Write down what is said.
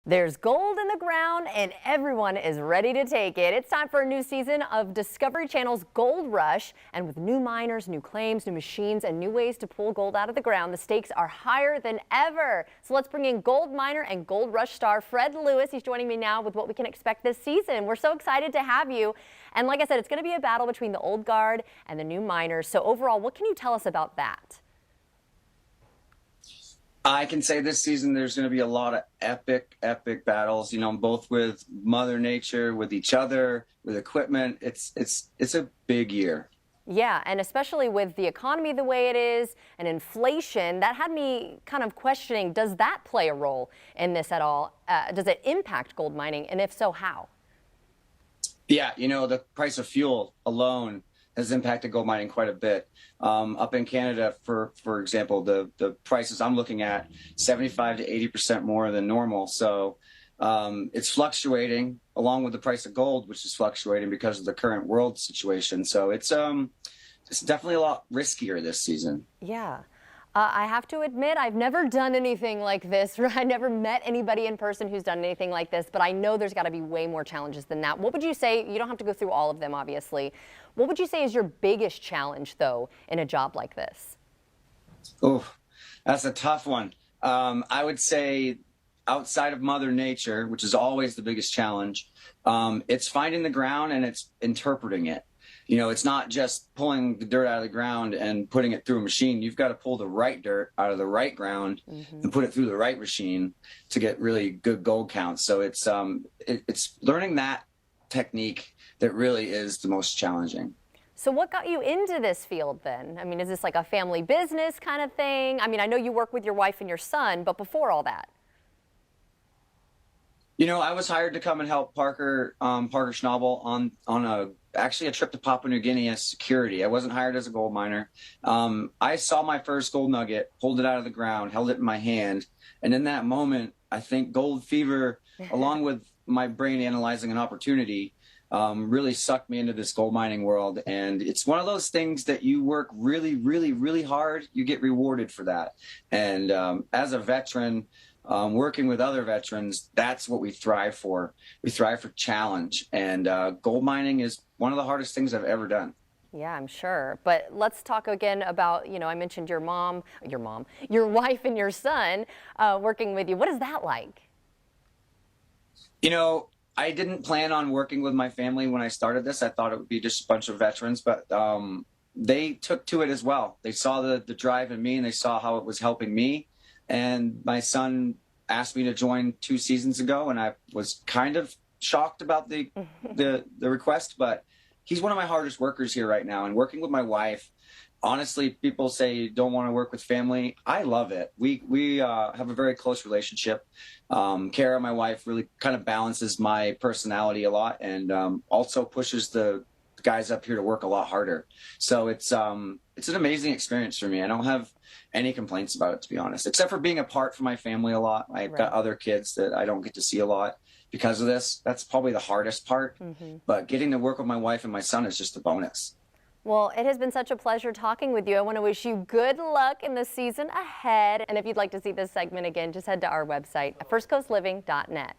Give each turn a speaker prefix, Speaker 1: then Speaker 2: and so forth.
Speaker 1: There's gold in the ground and everyone is ready to take it. It's time for a new season of Discovery Channel's Gold Rush. And with new miners, new claims, new machines, and new ways to pull gold out of the ground, the stakes are higher than ever. So let's bring in gold miner and Gold Rush star Fred Lewis. He's joining me now with what we can expect this season. We're so excited to have you. And like I said, it's going to be a battle between the old guard and the new miners. So overall, what can you tell us about that?
Speaker 2: I can say this season there's going to be a lot of epic battles, both with Mother Nature, with each other, with equipment. It's a big year.
Speaker 1: Yeah, and especially with the economy the way it is and inflation, that had me kind of questioning, does that play a role in this at all? Does it impact gold mining? And if so, how?
Speaker 2: Yeah, the price of fuel alone has impacted gold mining quite a bit. Up in Canada, for example, the prices I'm looking at, 75 to 80% more than normal. So it's fluctuating along with the price of gold, which is fluctuating because of the current world situation. So it's definitely a lot riskier this season.
Speaker 1: Yeah. I have to admit, I've never done anything like this. I never met anybody in person who's done anything like this, but I know there's got to be way more challenges than that. What would you say? You don't have to go through all of them, obviously. What would you say is your biggest challenge, though, in a job like this?
Speaker 2: Oh, that's a tough one. I would say outside of Mother Nature, which is always the biggest challenge, it's finding the ground and it's interpreting it. It's not just pulling the dirt out of the ground and putting it through a machine. You've got to pull the right dirt out of the right ground and put it through the right machine to get really good gold counts. So it's learning that technique that really is the most challenging.
Speaker 1: So what got you into this field then? I mean, is this like a family business kind of thing? I mean, I know you work with your wife and your son, but before all that?
Speaker 2: I was hired to come and help Parker Schnabel on actually a trip to Papua New Guinea as security. I wasn't hired as a gold miner. I saw my first gold nugget, pulled it out of the ground, held it in my hand, and in that moment, I think gold fever, along with my brain analyzing an opportunity, really sucked me into this gold mining world. And it's one of those things that you work really, really, really hard, you get rewarded for that. And as a veteran, working with other veterans, that's what we thrive for. We thrive for challenge. And gold mining is one of the hardest things I've ever done.
Speaker 1: Yeah, I'm sure. But let's talk again about, I mentioned your wife and your son working with you. What is that like?
Speaker 2: I didn't plan on working with my family when I started this. I thought it would be just a bunch of veterans, but they took to it as well. They saw the drive in me and they saw how it was helping me. And my son asked me to join 2 seasons ago, and I was kind of shocked about the request, but he's one of my hardest workers here right now. And working with my wife, honestly, people say don't want to work with family. I love it. We have a very close relationship. Kara, my wife, really kind of balances my personality a lot, and also pushes the guys up here to work a lot harder. So it's an amazing experience for me. I don't have any complaints about it, to be honest, except for being apart from my family a lot. I've got other kids that I don't get to see a lot because of this. That's probably the hardest part. But getting to work with my wife and my son is just a bonus.
Speaker 1: Well, it has been such a pleasure talking with you. I want to wish you good luck in the season ahead. And if you'd like to see this segment again, just head to our website at firstcoastliving.net.